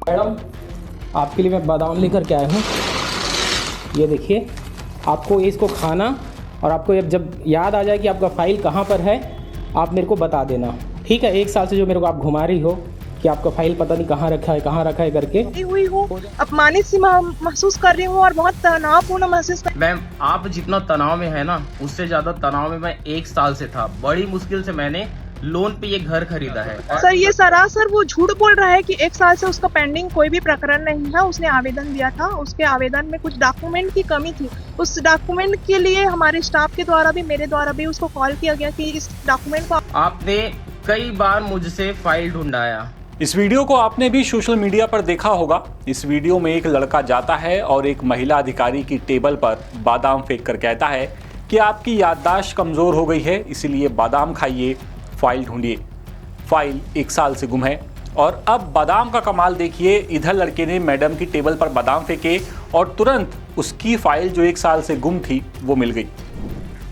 Madam, आपके लिए मैं बादाम लेकर के आया हूँ। ये देखिए, आपको इसको खाना और आपको जब याद आ जाए कि आपका फ़ाइल कहाँ पर है, आप मेरे को बता देना, ठीक है। 1 साल से जो मेरे को आप घुमा रही हो कि आपका फ़ाइल पता नहीं कहाँ रखा है करके। हुई हूँ, अपमानित सी महसूस कर रही हूँ और बहुत तनावपूर्ण महसूस कर। मैम, आप जितना तनाव में है ना, उससे ज्यादा तनाव में मैं 1 साल से था। बड़ी मुश्किल से मैंने लोन पे ये घर खरीदा है। सर, ये सरासर वो झूठ बोल रहा है कि 1 साल से उसका पेंडिंग कोई भी प्रकरण नहीं है। उसने आवेदन दिया था, उसके आवेदन में कुछ डॉक्यूमेंट की कमी थी। उस डॉक्यूमेंट के लिए हमारे स्टाफ के द्वारा भी, मेरे द्वारा भी उसको कॉल किया गया कि इस डॉक्यूमेंट को आपने कई बार मुझसे फाइल ढूंढाया। इस वीडियो को आपने भी सोशल मीडिया पर देखा होगा। इस वीडियो में एक लड़का जाता है और एक महिला अधिकारी की टेबल पर बादाम फेंक कर कहता है कि आपकी याददाश्त कमज़ोर हो गई है, इसीलिए बादाम खाइए, फाइल ढूंढिए। फाइल 1 साल से गुम है। और अब बादाम का कमाल देखिए, इधर लड़के ने मैडम की टेबल पर बादाम फेंके और तुरंत उसकी फाइल जो 1 साल से गुम थी वो मिल गई।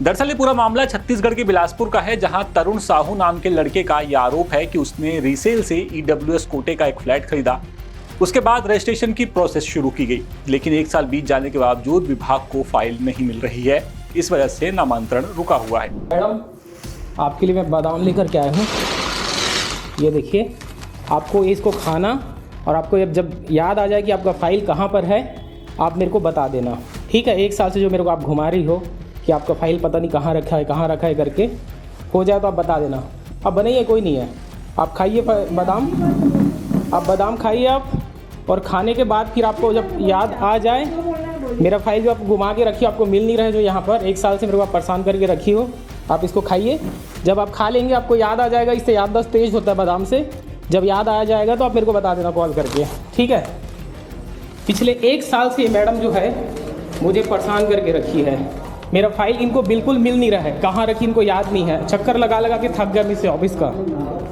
दरअसल ये पूरा मामला छत्तीसगढ़ के बिलासपुर का है, जहां तरुण साहू नाम के लड़के का यह आरोप है कि उसने रीसेल से EWS कोटे का एक फ्लैट खरीदा। उसके बाद रजिस्ट्रेशन की प्रोसेस शुरू की गई, लेकिन 1 साल बीत जाने के बावजूद विभाग को फाइल नहीं मिल रही है। इस वजह से नामांतरण रुका हुआ है। मैडम, आपके लिए मैं बादाम लेकर के आया हूँ। ये देखिए, आपको इसको खाना और आपको जब याद आ जाए कि आपका फ़ाइल कहाँ पर है, आप मेरे को बता देना, ठीक है। 1 साल से जो मेरे को आप घुमा रही हो कि आपका फ़ाइल पता नहीं कहाँ रखा है करके, हो जाए तो आप बता देना। अब बनाइए, कोई नहीं है, आप खाइए बादाम, आप बादाम खाइए आप। और खाने के बाद फिर आपको जब याद आ जाए, मेरा फ़ाइल जो आप घुमा के रखी हो, आपको मिल नहीं रहा है, जो यहाँ पर 1 साल से मेरे को आप परेशान करके रखी हो, आप इसको खाइए। जब आप खा लेंगे आपको याद आ जाएगा, इससे याददाश्त तेज़ होता है बादाम से। जब याद आ जाएगा तो आप मेरे को बता देना कॉल करके, ठीक है। पिछले 1 साल से मैडम जो है मुझे परेशान करके रखी है। मेरा फ़ाइल इनको बिल्कुल मिल नहीं रहा है, कहाँ रखी इनको याद नहीं है। चक्कर लगा के थक गया मैं इस ऑफिस का।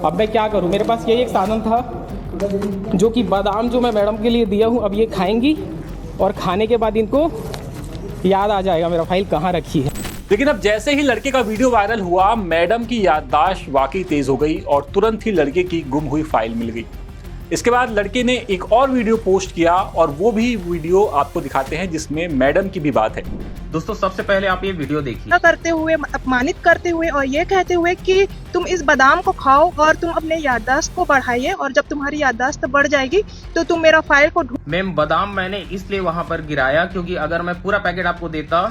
अब मैं क्या करूँ, मेरे पास यही एक साधन था जो कि बादाम जो मैं मैडम के लिए दिया हूँ, अब ये खाएंगी और खाने के बाद इनको याद आ जाएगा मेरा फ़ाइल कहाँ रखी है। लेकिन अब जैसे ही लड़के का वीडियो वायरल हुआ, मैडम की याददाश्त वाकई तेज हो गई और तुरंत ही लड़के की गुम हुई फाइल मिल गई। इसके बाद लड़के ने एक और वीडियो पोस्ट किया और वो भी वीडियो आपको दिखाते हैं जिसमें मैडम की भी बात है। दोस्तों, सबसे पहले आप ये वीडियो देखिए। करते हुए, अपमानित करते हुए और ये कहते हुए कि तुम इस बादाम को खाओ और तुम अपने याददाश्त को बढ़ाइए, और जब तुम्हारी याददाश्त बढ़ जाएगी तो तुम मेरा फाइल को मैम, बादाम मैंने इसलिए वहाँ पर गिराया क्योंकि अगर मैं पूरा पैकेट आपको देता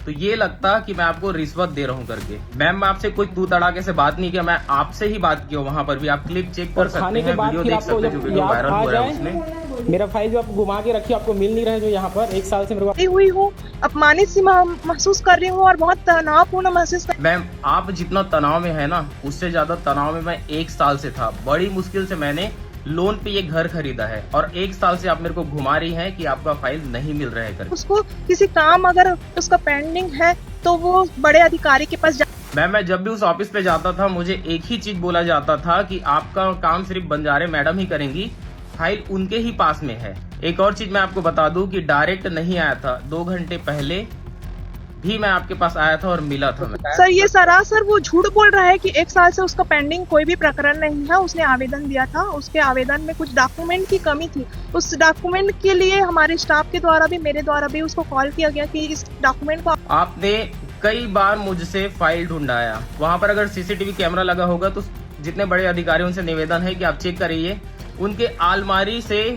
तो ये लगता कि मैं आपको रिश्वत दे रहा हूँ करके। मैम, मैं आपसे कोई तू तड़ाके से बात नहीं किया, मैं आपसे ही बात किया। वहाँ पर भी आप क्लिप चेक कर सकते हैं, वीडियो देख सकते हैं, जो वीडियो वायरल हुआ है उसमें। मेरा फ़ाइल जो आप घुमा के रखी, आपको मिल नहीं रहा है, जो यहाँ पर 1 साल से मेरे को हुई हूँ, अपमानित सी महसूस कर रही हूँ और बहुत तनावपूर्ण महसूस कर। मैम, आप जितना तनाव में है ना, उससे ज्यादा तनाव में मैं 1 साल से था। बड़ी मुश्किल से मैंने लोन पे ये घर खरीदा है और 1 साल से आप मेरे को घुमा रही हैं कि आपका फाइल नहीं मिल रहा है करके। उसको किसी काम अगर उसका पेंडिंग है तो वो बड़े अधिकारी के पास मैम, मैं जब भी उस ऑफिस पे जाता था, मुझे एक ही चीज बोला जाता था कि आपका काम सिर्फ बंजारे मैडम ही करेंगी, फाइल उनके ही पास में है। एक और चीज मैं आपको बता दूं कि डायरेक्ट नहीं आया था, 2 घंटे पहले भी मैं आपके पास आया था और मिला था मैं। सर, ये सरासर वो झूठ बोल रहा है कि 1 साल से उसका पेंडिंग कोई भी प्रकरण नहीं है। उसने आवेदन दिया था, उसके आवेदन में कुछ डॉक्यूमेंट की कमी थी। उस डॉक्यूमेंट के लिए हमारे स्टाफ के द्वारा भी, मेरे द्वारा भी उसको कॉल किया गया कि इस डॉक्यूमेंट को आपने कई बार मुझसे फाइल ढूंढाया। वहां पर अगर CCTV कैमरा लगा होगा तो जितने बड़े अधिकारियों से निवेदन है कि आप चेक करिए, उनके अलमारी से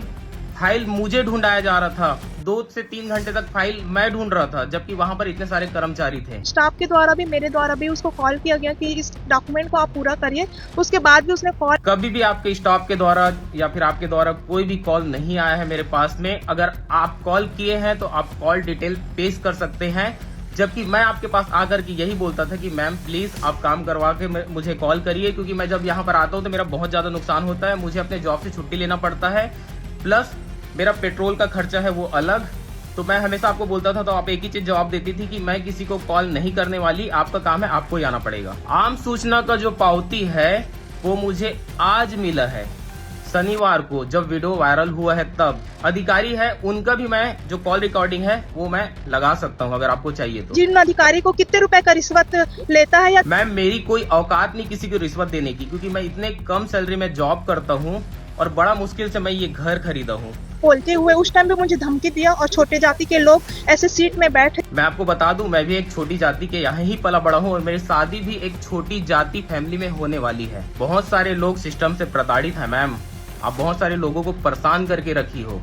फाइल मुझे ढूंढाया जा रहा था। 2 से 3 घंटे तक फाइल मैं ढूंढ रहा था, जबकि वहाँ पर इतने सारे कर्मचारी थे। स्टाफ के द्वारा भी, मेरे द्वारा भी उसको कॉल किया गया कि इस डॉक्यूमेंट को आप पूरा करिए। उसके बाद भी उसने कॉल, कभी भी आपके स्टाफ के द्वारा या फिर आपके द्वारा कोई भी कॉल नहीं आया है मेरे पास में। अगर आप कॉल किए हैं तो आप कॉल डिटेल पेश कर सकते हैं, जबकि मैं आपके पास आकर के यही बोलता था कि मैम प्लीज आप काम करवा के मुझे कॉल करिए, क्योंकि मैं जब यहाँ पर आता हूँ तो मेरा बहुत ज्यादा नुकसान होता है, मुझे अपने जॉब से छुट्टी लेना पड़ता है, प्लस मेरा पेट्रोल का खर्चा है वो अलग। तो मैं हमेशा आपको बोलता था, तो आप एक ही चीज जवाब देती थी कि मैं किसी को कॉल नहीं करने वाली, आपका काम है, आपको ही आना पड़ेगा। आम सूचना का जो पावती है वो मुझे आज मिला है, शनिवार को जब वीडियो वायरल हुआ है तब। अधिकारी है उनका भी मैं जो कॉल रिकॉर्डिंग है वो मैं लगा सकता हूँ अगर आपको चाहिए तो। जिन अधिकारी को कितने रुपए का रिश्वत लेता है या मैम, मेरी कोई औकात नहीं किसी को रिश्वत देने की, क्योंकि मैं इतने कम सैलरी में जॉब करता हूँ और बड़ा मुश्किल से मैं ये घर खरीदा हूँ। बोलते हुए उस टाइम पे मुझे धमकी दिया और छोटे जाति के लोग ऐसे सीट में बैठे। मैं आपको बता दूं, मैं भी एक छोटी जाति के यहाँ ही पला बड़ा हूँ और मेरी शादी भी एक छोटी जाति फैमिली में होने वाली है। बहुत सारे लोग सिस्टम से प्रताड़ित है मैम। आप बहुत सारे लोगों को परेशान करके रखी हो।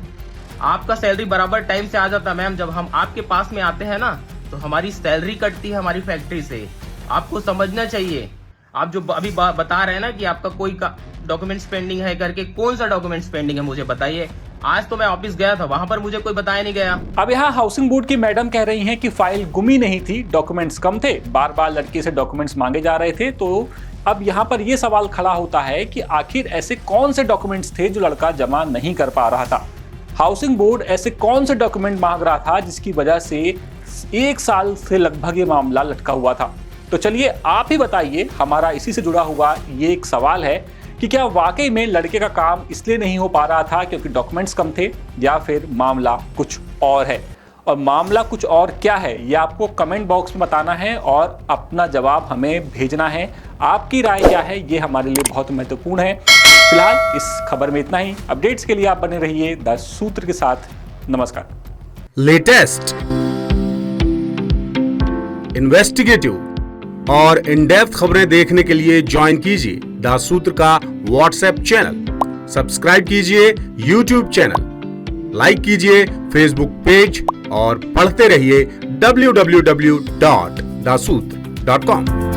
आपका सैलरी बराबर टाइम से आ जाता मैम। जब हम आपके पास में आते हैं ना तो हमारी सैलरी कटती है हमारी फैक्ट्री से। आपको समझना चाहिए। आप जो अभी बता रहे हैं ना कि आपका कोई डॉक्यूमेंट्स पेंडिंग है करके, कौन सा डॉक्यूमेंट्स पेंडिंग है मुझे बताइए। आज तो मैं ऑफिस गया था, वहां पर मुझे कोई बताया नहीं गया। अब यहाँ हाउसिंग बोर्ड की मैडम कह रही हैं कि फाइल गुमी नहीं थी, डॉक्यूमेंट्स कम थे, बार बार लड़के से डॉक्यूमेंट्स मांगे जा रहे थे। तो अब यहाँ पर यह सवाल खड़ा होता है कि आखिर ऐसे कौन से डॉक्यूमेंट्स थे जो लड़का जमा नहीं कर पा रहा था। हाउसिंग बोर्ड ऐसे कौन से डॉक्यूमेंट मांग रहा था जिसकी वजह से 1 साल से लगभग ये मामला लटका हुआ था। तो चलिए आप ही बताइए, हमारा इसी से जुड़ा हुआ ये एक सवाल है कि क्या वाकई में लड़के का काम इसलिए नहीं हो पा रहा था क्योंकि डॉक्यूमेंट्स कम थे, या फिर मामला कुछ और है। और मामला कुछ और क्या है ये आपको कमेंट बॉक्स में बताना है और अपना जवाब हमें भेजना है। आपकी राय क्या है ये हमारे लिए बहुत महत्वपूर्ण है। फिलहाल इस खबर में इतना ही। अपडेट्स के लिए आप बने रहिए द सूत्र के साथ। नमस्कार। लेटेस्ट, इन्वेस्टिगेटिव और इन डेप्थ खबरें देखने के लिए ज्वाइन कीजिए द सूत्र का व्हाट्सएप चैनल, सब्सक्राइब कीजिए यूट्यूब चैनल, लाइक कीजिए फेसबुक पेज और पढ़ते रहिए www.daसूत्र.com।